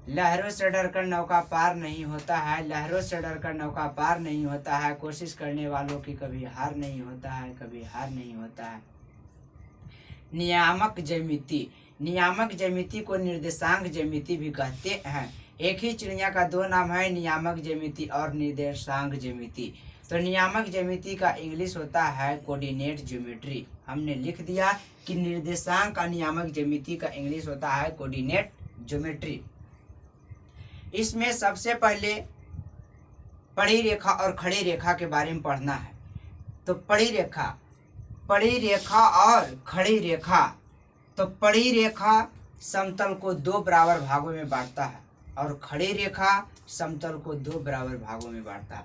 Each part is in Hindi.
लहरों से डरकर नौका पार नहीं होता है, लहरों से डरकर नौका पार नहीं होता है, कोशिश करने वालों की कभी हार नहीं होता है, कभी हार नहीं होता है। नियामक ज्यामिति, नियामक ज्यामिति को निर्देशांक ज्यामिति भी कहते हैं। एक ही चिड़िया का दो नाम है, नियामक ज्यामिति और निर्देशांक ज्यामिति। तो नियामक ज्यामिति का इंग्लिश होता है कोऑर्डिनेट ज्योमेट्री। हमने लिख दिया कि निर्देशांक का नियामक ज्यामिति का इंग्लिश होता है कोऑर्डिनेट ज्योमेट्री। इसमें सबसे पहले पड़ी रेखा और खड़ी रेखा के बारे में पढ़ना है। तो पड़ी रेखा और खड़ी रेखा। तो पड़ी रेखा समतल को दो बराबर भागों में बांटता है और खड़ी रेखा समतल को दो बराबर भागों में बांटता है।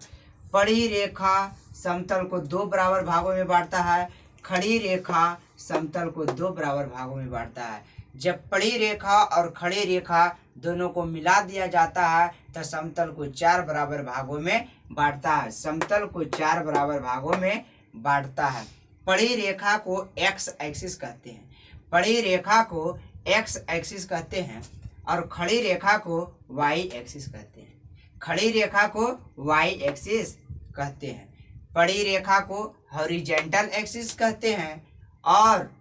पड़ी रेखा समतल को दो बराबर भागों में बांटता है, खड़ी रेखा समतल को दो बराबर भागों में बांटता है। जब पड़ी रेखा और खड़ी रेखा दोनों को मिला दिया जाता है तो समतल को चार बराबर भागों में बांटता है, समतल को चार बराबर भागों में बांटता है। पड़ी रेखा को एक्स एक्सिस कहते हैं, पड़ी रेखा को एक्स एक्सिस कहते हैं और खड़ी रेखा को वाई एक्सिस कहते हैं, खड़ी रेखा को वाई एक्सिस कहते हैं। पड़ी रेखा को हॉरिजॉन्टल एक्सिस कहते हैं और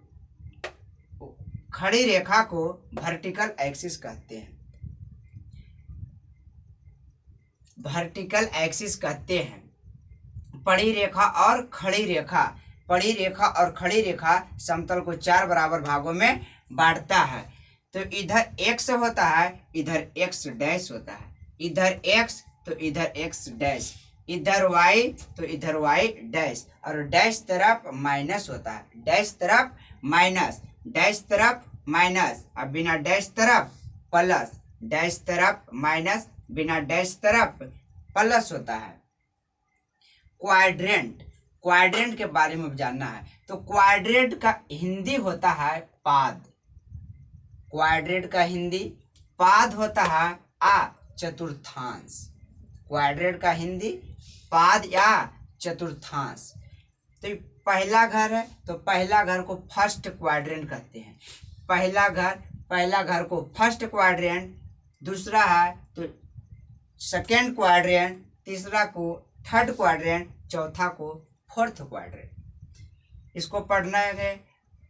खड़ी रेखा को वर्टिकल एक्सिस कहते हैं, वर्टिकल एक्सिस कहते हैं। पड़ी रेखा और खड़ी रेखा, पड़ी रेखा और खड़ी रेखा समतल को चार बराबर भागों में बांटता है। तो इधर x होता है, इधर x डैश होता है, इधर x तो इधर x डैश, इधर y तो इधर y डैश और डैश तरफ माइनस होता है, डैश तरफ माइनस, डैश तरफ माइनस और बिना डैश तरफ प्लस, डैश तरफ माइनस बिना डैश तरफ प्लस होता है। क्वाड्रेंट, क्वाड्रेंट के बारे में जानना है। तो क्वाड्रेंट का हिंदी होता है पाद, क्वाड्रेंट का हिंदी पाद होता है आ चतुर्थांश, क्वाड्रेंट का हिंदी पाद या चतुर्थांश। तो पहला घर है तो पहला घर को फर्स्ट क्वाड्रेंट कहते हैं, पहला घर को फर्स्ट क्वाड्रेंट, दूसरा है तो सेकेंड क्वाड्रेंट, तीसरा को थर्ड क्वाड्रेंट, चौथा को फोर्थ क्वाड्रेंट। इसको पढ़ना है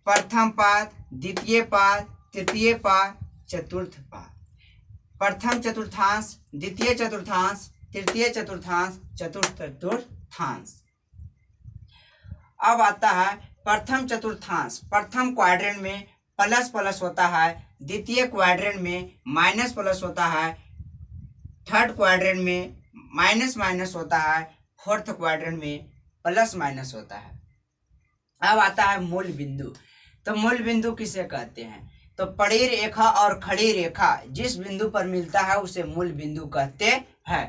प्रथम पाद, द्वितीय पाद, तृतीय पाद, चतुर्थ पाद। प्रथम चतुर्थांश, द्वितीय चतुर्थांश, तृतीय चतुर्थांश, चतुर्थ चतुर्थांश। अब आता है प्रथम चतुर्थांश। प्रथम क्वाड्रेंट में प्लस प्लस होता है, द्वितीय क्वाड्रेंट में माइनस प्लस होता है, थर्ड क्वाड्रेंट में माइनस माइनस होता है, फोर्थ क्वाड्रेंट में प्लस माइनस होता है। अब आता है मूल बिंदु। तो मूल बिंदु किसे कहते हैं? तो पड़ी रेखा और खड़ी रेखा जिस बिंदु पर मिलता है उसे मूल बिंदु कहते हैं।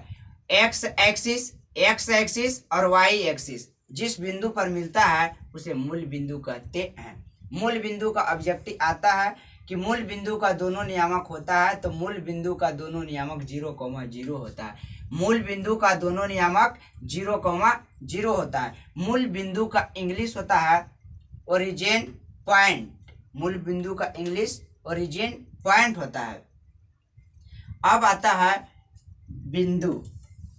एक्स एक्सिस और वाई एक्सिस जिस बिंदु पर मिलता है उसे मूल बिंदु कहते हैं। मूल बिंदु का ऑब्जेक्टिव आता है कि मूल बिंदु का दोनों नियामक होता है, तो मूल बिंदु का दोनों नियामक 0,0 होता है। मूल बिंदु का दोनों नियामक 0,0 होता है। मूल बिंदु का इंग्लिश होता है ओरिजिन पॉइंट, मूल बिंदु का इंग्लिश ओरिजिन पॉइंट होता है। अब आता है बिंदु।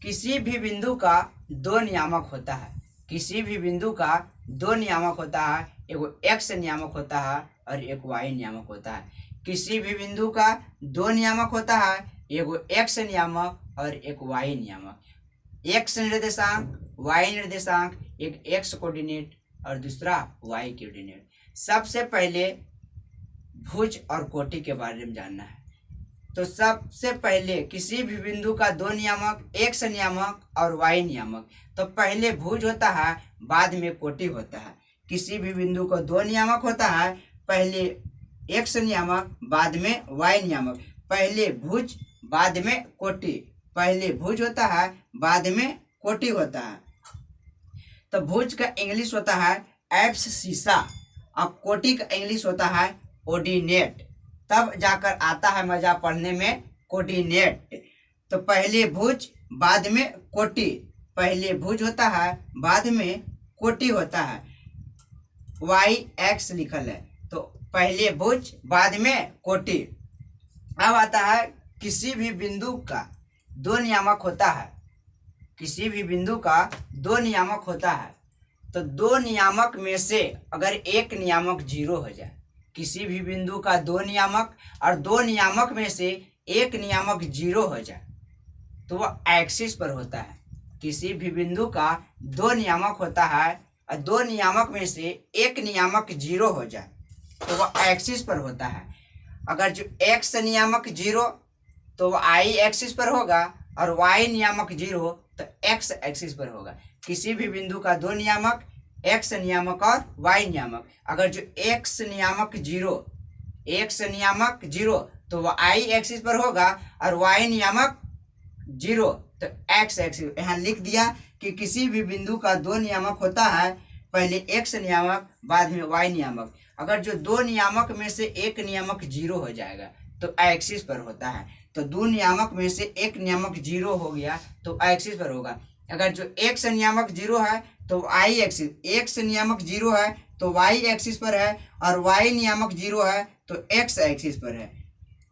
किसी भी बिंदु का दो नियामक होता है, किसी भी बिंदु का दो नियामक होता है, एगो एक्स नियामक होता है और एक वाई नियामक होता है। किसी भी बिंदु का दो नियामक होता है, एगो एक्स नियामक और एक वाई नियामक। एक्स निर्देशांक, वाई निर्देशांक, एक एक्स कोऑर्डिनेट और दूसरा वाई कोऑर्डिनेट। सबसे पहले भुज और कोटि के बारे में जानना है। तो सबसे पहले किसी भी बिंदु का दो नियामक, एक्स नियामक और वाई नियामक। तो पहले भुज होता है, बाद में कोटि होता है। किसी भी बिंदु को दो नियामक होता है, पहले एक्स नियामक बाद में वाई नियामक। पहले भुज बाद में कोटि, पहले भुज होता है बाद में कोटि होता है। तो भुज का इंग्लिश होता है एब्ससीसा और कोटि का इंग्लिश होता है ऑर्डिनेट। तब जाकर आता है मजा पढ़ने में कोऑर्डिनेट। तो पहले भुज बाद में कोटि, पहले भुज होता है बाद में कोटि होता है। वाई एक्स लिखल है तो पहले भुज बाद में कोटि। अब आता है किसी भी बिंदु का दो नियामक होता है, किसी भी बिंदु का दो नियामक होता है, तो दो नियामक में से अगर एक नियामक जीरो हो जाए, किसी भी बिंदु का दो नियामक और दो नियामक में से एक नियामक जीरो हो जाए तो वह एक्सिस पर होता है। किसी भी बिंदु का दो नियामक होता है और दो नियामक में से एक नियामक जीरो हो जाए तो वह एक्सिस पर होता है। अगर जो एक्स नियामक जीरो तो वह आई एक्सिस पर होगा और वाई नियामक जीरो तो एक्स एक्सिस पर होगा। किसी भी बिंदु का दो नियामक, एक्स नियामक और वाई नियामक, अगर जो एक्स नियामक जीरो तो वह आई एक्सिस पर होगा और वाई नियामक जीरो तो एक्स एक्सिस। यहाँ लिख दिया कि किसी भी बिंदु का दो नियामक होता है, पहले एक्स नियामक बाद में वाई नियामक। अगर जो दो नियामक में से एक नियामक जीरो हो जाएगा तो एक्सिस पर होता है। तो दो नियामक में से एक नियामक जीरो हो गया तो एक्सिस पर होगा। अगर जो एक्स नियामक जीरो है तो आई एक्सिस, एक्स नियामक जीरो है तो वाई एक्सिस पर है और वाई नियामक जीरो है तो एक्स एक्सिस पर है।